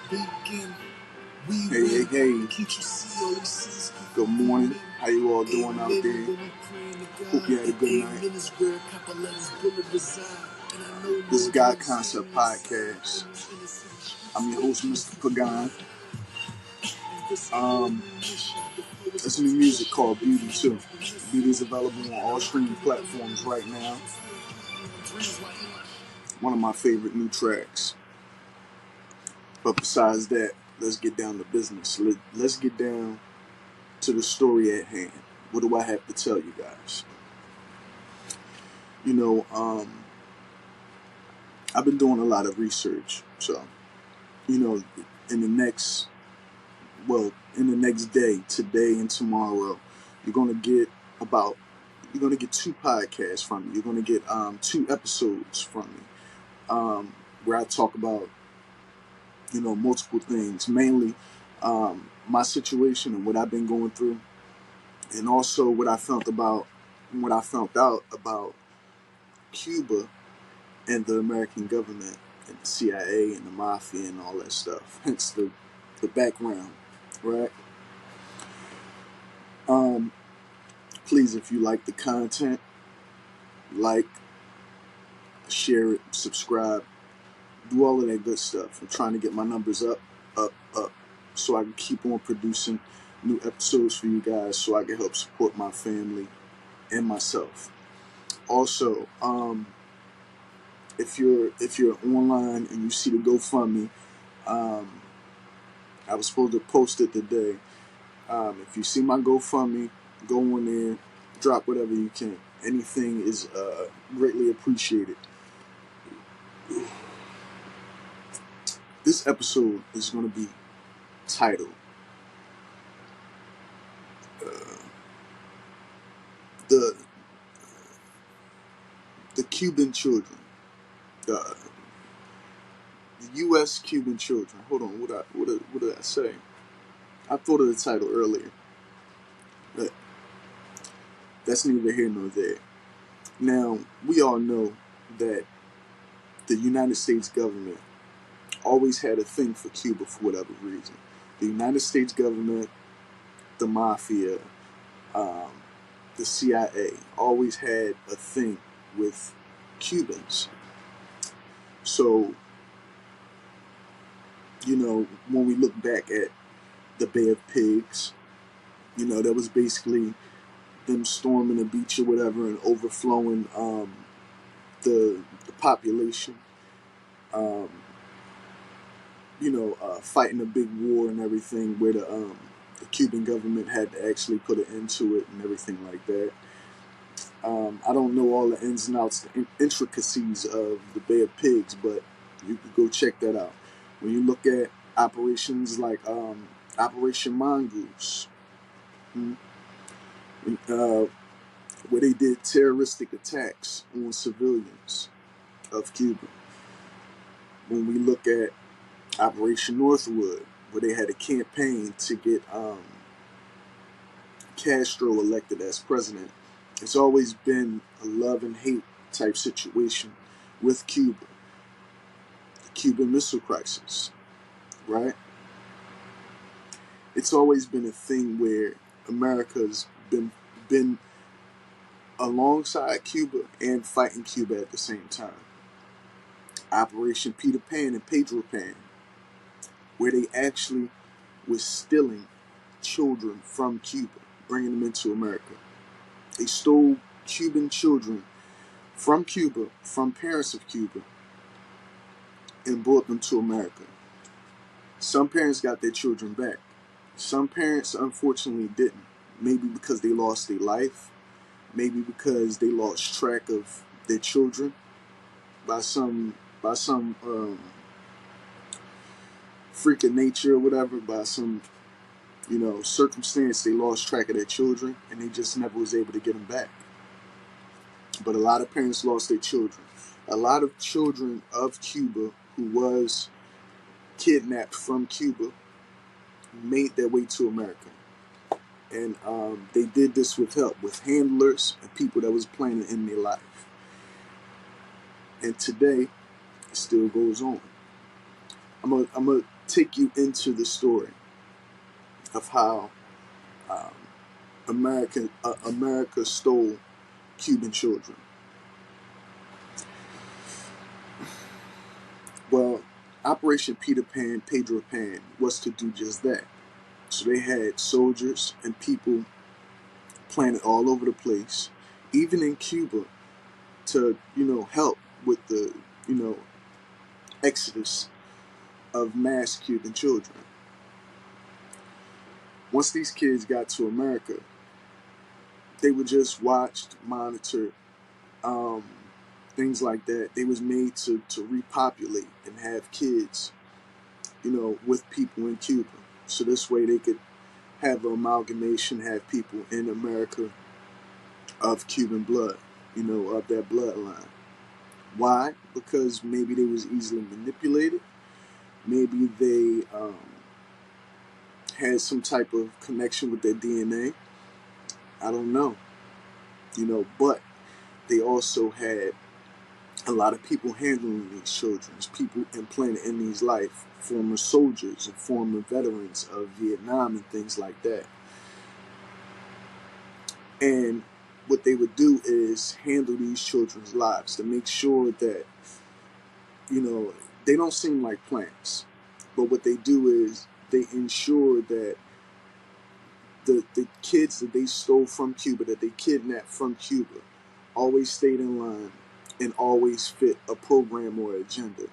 Hey. Good morning. How you all doing out there? Hope you had a good night. This is God Concept Podcast. I'm your host, Mr. Pagan. There's new music called Beauty too. Beauty is available on all streaming platforms right now. One of my favorite new tracks. But besides that, let's get down to business. Let's get down to the story at hand. What do I have to tell you guys? I've been doing a lot of research. So, in the next day, today and tomorrow, you're gonna get two podcasts from me. You're gonna get 2 episodes from me, where I talk about multiple things, mainly my situation and what I've been going through, and also what I found out about Cuba and the American government and the CIA and the mafia and all that stuff. Hence the background, right? Please, if you like the content, like, share it, subscribe, do all of that good stuff. I'm trying to get my numbers up, so I can keep on producing new episodes for you guys, so I can help support my family and myself. Also, if you're online and you see the GoFundMe, I was supposed to post it today. If you see my GoFundMe, go on there, drop whatever you can. Anything is greatly appreciated. This episode is going to be titled the Cuban children, the U.S. Cuban children. Hold on, what did I say? I thought of the title earlier, but that's neither here nor there. Now, we all know that the United States government always had a thing for Cuba for whatever reason. The United States government, the mafia, the CIA always had a thing with Cubans. So, when we look back at the Bay of Pigs, that was basically them storming the beach or whatever and overflowing the population. Fighting a big war and everything, where the Cuban government had to actually put an end to it and everything like that. I don't know all the ins and outs, the intricacies of the Bay of Pigs, but you could go check that out. When you look at operations like Operation Mongoose, where they did terroristic attacks on civilians of Cuba. When we look at Operation Northwood, where they had a campaign to get Castro elected as president, it's always been a love and hate type situation with Cuba. The Cuban Missile Crisis, right? It's always been a thing where America's been alongside Cuba and fighting Cuba at the same time. Operation Peter Pan and Pedro Pan, where they actually was stealing children from Cuba, bringing them into America. They stole Cuban children from Cuba, from parents of Cuba, and brought them to America. Some parents got their children back. Some parents, unfortunately, didn't. Maybe because they lost their life. Maybe because they lost track of their children by some freak of nature or whatever, by some circumstance. They lost track of their children and they just never was able to get them back. But a lot of parents lost their children. A lot of children of Cuba who was kidnapped from Cuba made their way to America. And they did this with help, with handlers and people that was planning in their life. And today, it still goes on. I'm gonna take you into the story of how um, America stole Cuban children. Well, Operation Peter Pan, Pedro Pan was to do just that. So they had soldiers and people planted all over the place, even in Cuba, to help with the exodus of mass Cuban children. Once these kids got to America, they were just watched, monitored, um, things like that. They was made to repopulate and have kids, with people in Cuba. So this way they could have an amalgamation, have people in America of Cuban blood, of that bloodline. Why? Because maybe they was easily manipulated. Maybe they had some type of connection with their DNA. I don't know, but they also had a lot of people handling these children, people implanted in these life, former soldiers and former veterans of Vietnam and things like that. And what they would do is handle these children's lives to make sure that, they don't seem like plants. But what they do is they ensure that the kids that they stole from Cuba, that they kidnapped from Cuba, always stayed in line and always fit a program or agenda.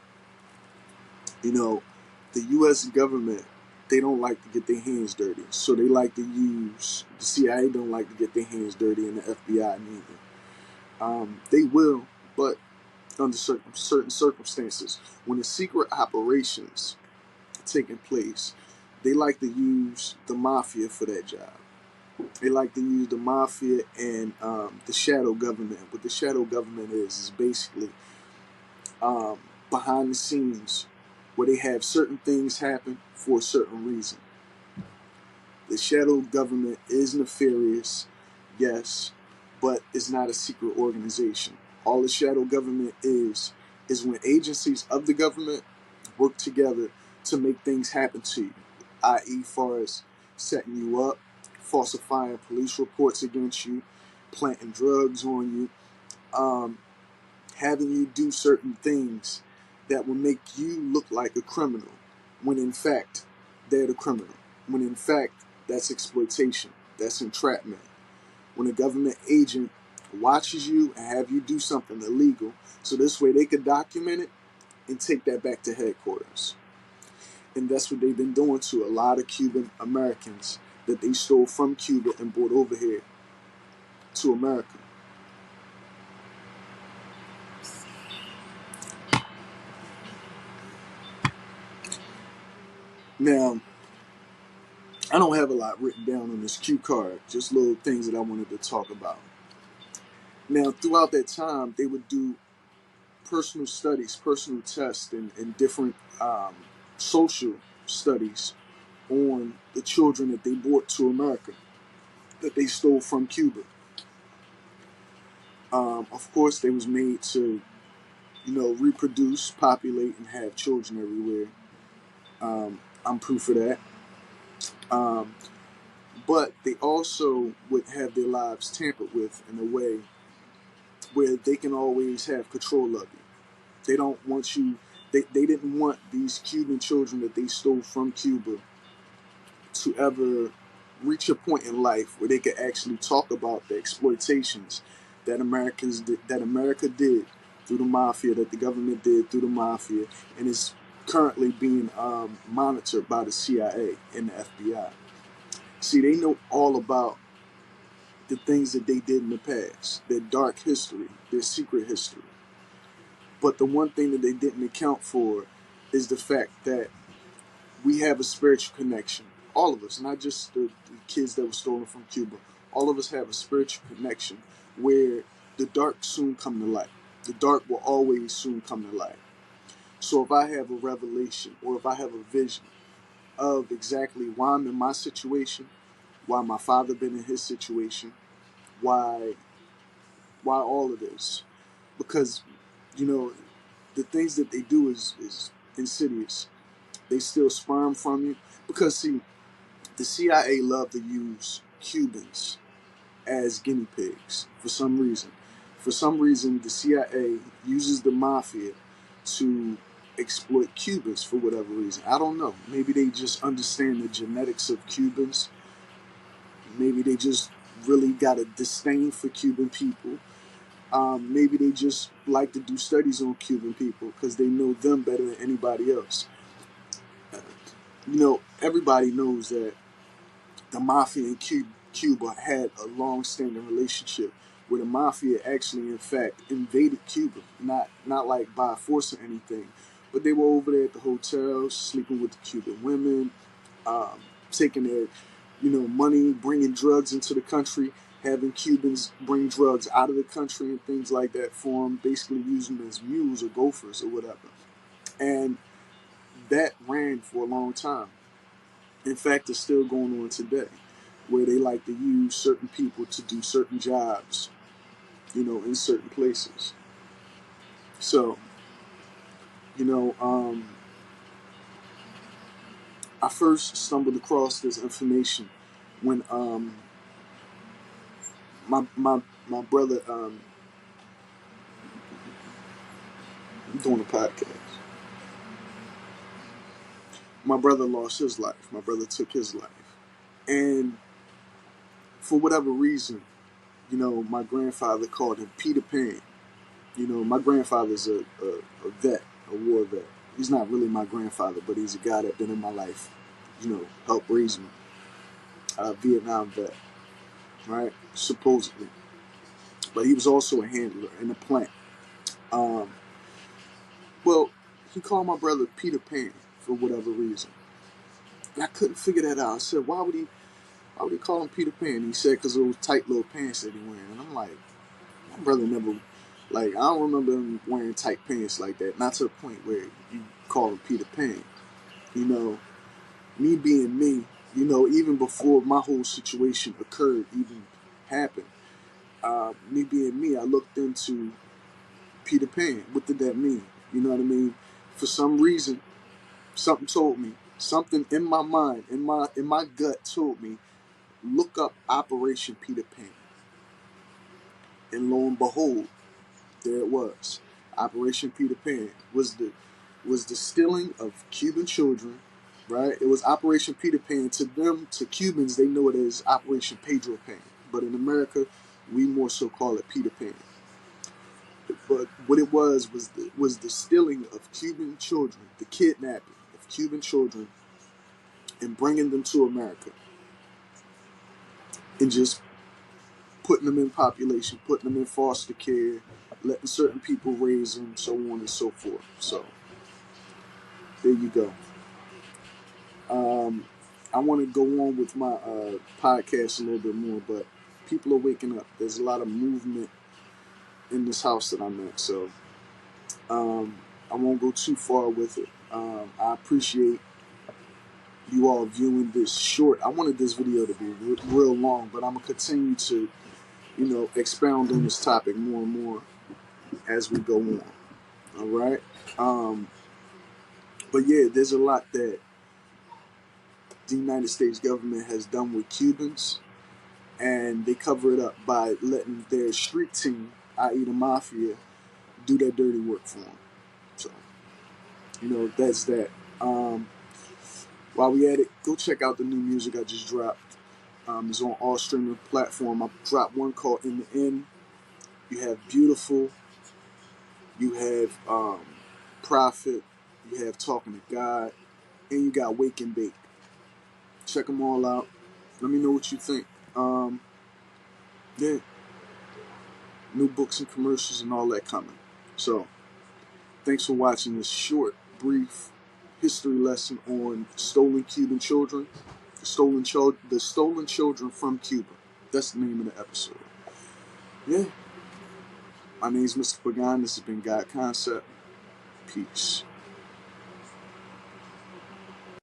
The U.S. government, they don't like to get their hands dirty. So they like to use, the CIA don't like to get their hands dirty, and the FBI neither. They will, but under certain circumstances. When the secret operations taking place, they like to use the mafia for that job. They like to use the mafia and the shadow government. What the shadow government is basically behind the scenes where they have certain things happen for a certain reason. The shadow government is nefarious, yes, but it's not a secret organization. All the shadow government is when agencies of the government work together to make things happen to you, i.e., far as setting you up, falsifying police reports against you, planting drugs on you, having you do certain things that will make you look like a criminal, when in fact they're the criminal. When in fact that's exploitation, that's entrapment. When a government agent watches you and have you do something illegal, so this way they could document it and take that back to headquarters. And that's what they've been doing to a lot of Cuban Americans that they stole from Cuba and brought over here to America. Now, I don't have a lot written down on this cue card, just little things that I wanted to talk about. Now, throughout that time, they would do personal studies, personal tests, and different social studies on the children that they brought to America, that they stole from Cuba. Of course, they was made to, reproduce, populate, and have children everywhere. I'm proof of that. Um, but they also would have their lives tampered with in a way where they can always have control of you. They don't want you, they didn't want these Cuban children that they stole from Cuba to ever reach a point in life where they could actually talk about the exploitations that America did through the mafia, that the government did through the mafia, and is currently being monitored by the CIA and the FBI. See, they know all about the things that they did in the past, their dark history, their secret history. But the one thing that they didn't account for is the fact that we have a spiritual connection. All of us, not just the kids that were stolen from Cuba. All of us have a spiritual connection where the dark soon come to light. The dark will always soon come to light. So if I have a revelation or if I have a vision of exactly why I'm in my situation, why my father been in his situation, why all of this, because the things that they do is insidious. They steal sperm from you. Because, see, the CIA love to use Cubans as guinea pigs for some reason. For some reason, the CIA uses the mafia to exploit Cubans for whatever reason. I don't know. Maybe they just understand the genetics of Cubans. Maybe they just really got a disdain for Cuban people. Maybe they just like to do studies on Cuban people because they know them better than anybody else. Everybody knows that the mafia in Cuba had a long-standing relationship where the mafia actually, in fact, invaded Cuba. Not like by force or anything, but they were over there at the hotels, sleeping with the Cuban women, taking their, money, bringing drugs into the country, having Cubans bring drugs out of the country and things like that for them, basically using them as mules or gophers or whatever. And that ran for a long time. In fact, it's still going on today, where they like to use certain people to do certain jobs, in certain places. So, I first stumbled across this information when my brother doing a podcast. My brother lost his life. My brother took his life, and for whatever reason, my grandfather called him Peter Pan. My grandfather's a vet, a war vet. He's not really my grandfather, but he's a guy that's been in my life, helped raise me. Vietnam vet, right? Supposedly. But he was also a handler in the plant. Well, he called my brother Peter Pan for whatever reason. And I couldn't figure that out. I said, why would he call him Peter Pan? He said, because of those tight little pants that he wearing. And I'm like, my brother never, I don't remember him wearing tight pants like that. Not to the point where you call him Peter Pan. Me being me, even before my whole situation occurred, even happened, me being me, I looked into Peter Pan. What did that mean? You know what I mean? For some reason, something told me, something in my mind, in my gut told me, look up Operation Peter Pan. And lo and behold, there it was. Operation Peter Pan was the stealing of Cuban children, right? It was Operation Peter Pan. To them, to Cubans, they know it as Operation Pedro Pan. But in America, we more so call it Peter Pan. But what it was the stealing of Cuban children, the kidnapping of Cuban children, and bringing them to America, and just putting them in population, putting them in foster care, letting certain people raise them, so on and so forth. So there you go. I want to go on with my podcast a little bit more, but people are waking up. There's a lot of movement in this house that I'm at, so I won't go too far with it. I appreciate you all viewing this short. I wanted this video to be real long, but I'm going to continue to, expound on this topic more and more as we go on. All right? But yeah, there's a lot that the United States government has done with Cubans, and they cover it up by letting their street team, i.e. the mafia, do their dirty work for them. So, that's that. While we at it, go check out the new music I just dropped. It's on all streaming platforms. I dropped one called In the End. You have Beautiful. You have Prophet. You have Talking to God. And you got Wake and Bake. Check them all out. Let me know what you think. Yeah. New books and commercials and all that coming. So, thanks for watching this short, brief history lesson on stolen Cuban children. The stolen children from Cuba. That's the name of the episode. Yeah. My name is Mr. Pagan. This has been God Concept. Peace.